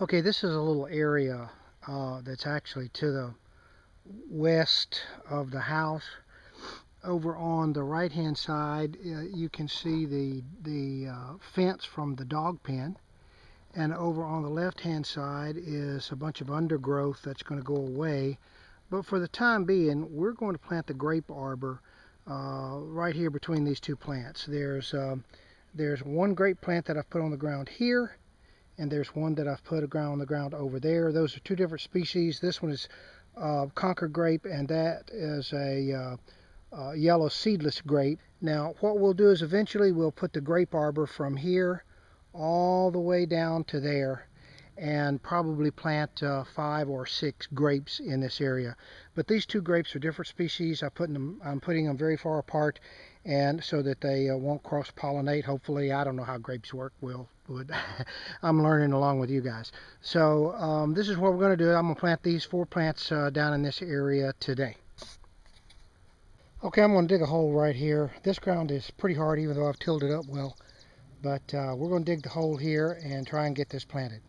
Okay, this is a little area that's actually to the west of the house. Over on the right hand side you can see the fence from the dog pen, and over on the left hand side is a bunch of undergrowth that's going to go away. But for the time being, we're going to plant the grape arbor right here between these two plants. There's one grape plant that I've put on the ground here, and there's one that I've put on the ground over there. Those are two different species. This one is Concord grape, and that is a yellow seedless grape. Now what we'll do is eventually we'll put the grape arbor from here all the way down to there, and probably plant 5 or 6 grapes in this area. But these two grapes are different species. I'm putting them very far apart, and so that they won't cross-pollinate. Hopefully, I don't know how grapes work. I'm learning along with you guys. So this is what we're going to do. I'm going to plant these 4 plants down in this area today. Okay, I'm going to dig a hole right here. This ground is pretty hard, even though I've tilled it up well. But we're going to dig the hole here and try and get this planted.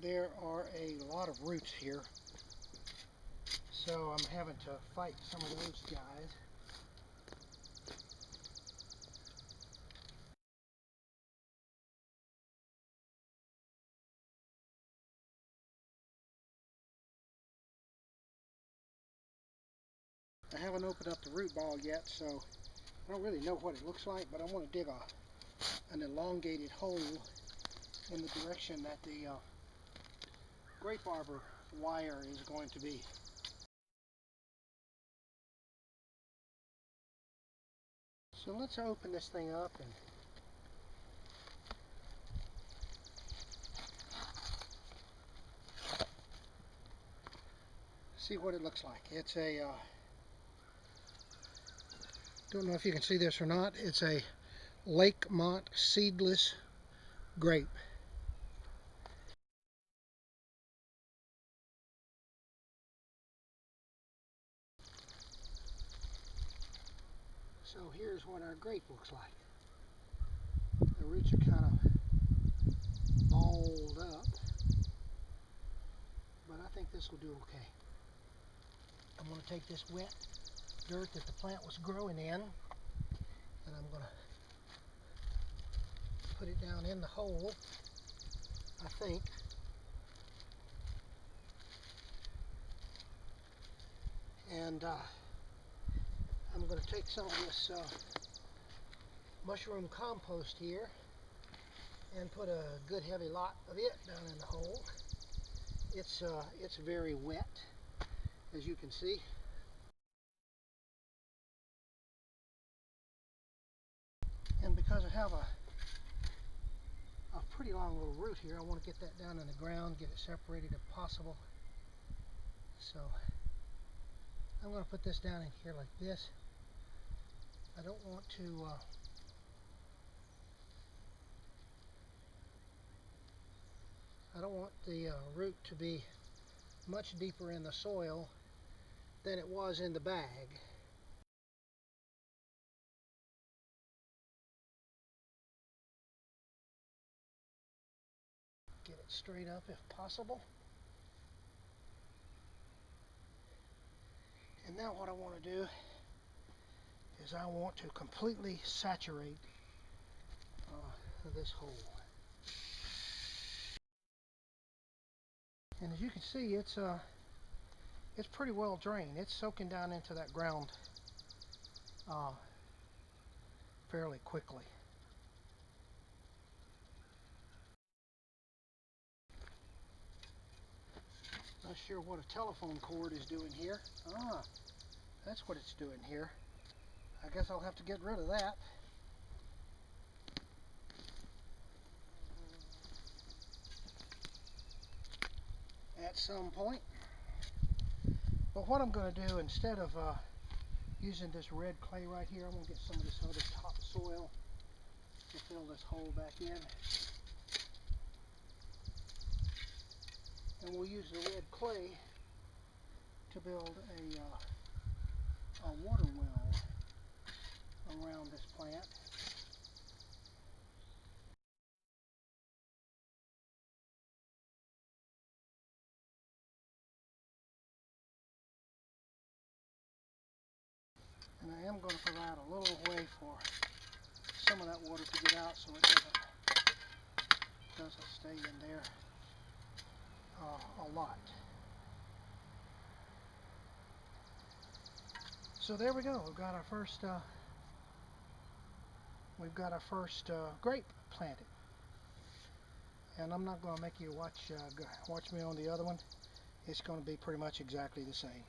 There are a lot of roots here, so I'm having to fight some of those guys. I haven't opened up the root ball yet, so I don't really know what it looks like, but I want to dig an elongated hole in the direction that the grape arbor wire is going to be. So let's open this thing up and see what it looks like. It's a don't know if you can see this or not. It's a Lakemont seedless grape. So here's what our grape looks like. The roots are kind of balled up, but I think this will do okay. I'm going to take this wet dirt that the plant was growing in, and I'm going to put it down in the hole, I think. And I'm going to take some of this mushroom compost here and put a good heavy lot of it down in the hole. It's very wet, as you can see. And because I have a pretty long little root here, I want to get that down in the ground, get it separated if possible. So I'm going to put this down in here like this. I don't want to the root to be much deeper in the soil than it was in the bag. Get it straight up if possible. And now what I want to do is I want to completely saturate this hole. And as you can see, it's pretty well drained. It's soaking down into that ground fairly quickly. Not sure what a telephone cord is doing here. Ah, that's what it's doing here. I guess I'll have to get rid of that. At some point. But what I'm going to do, instead of using this red clay right here, I'm going to get some of this other topsoil to fill this hole back in. And we'll use the red clay to build a water well around this plant. And I am going to provide a little way for some of that water to get out so it doesn't stay in there a lot. So there we go. We've got our first grape planted. And I'm not going to make you watch me on the other one. It's going to be pretty much exactly the same.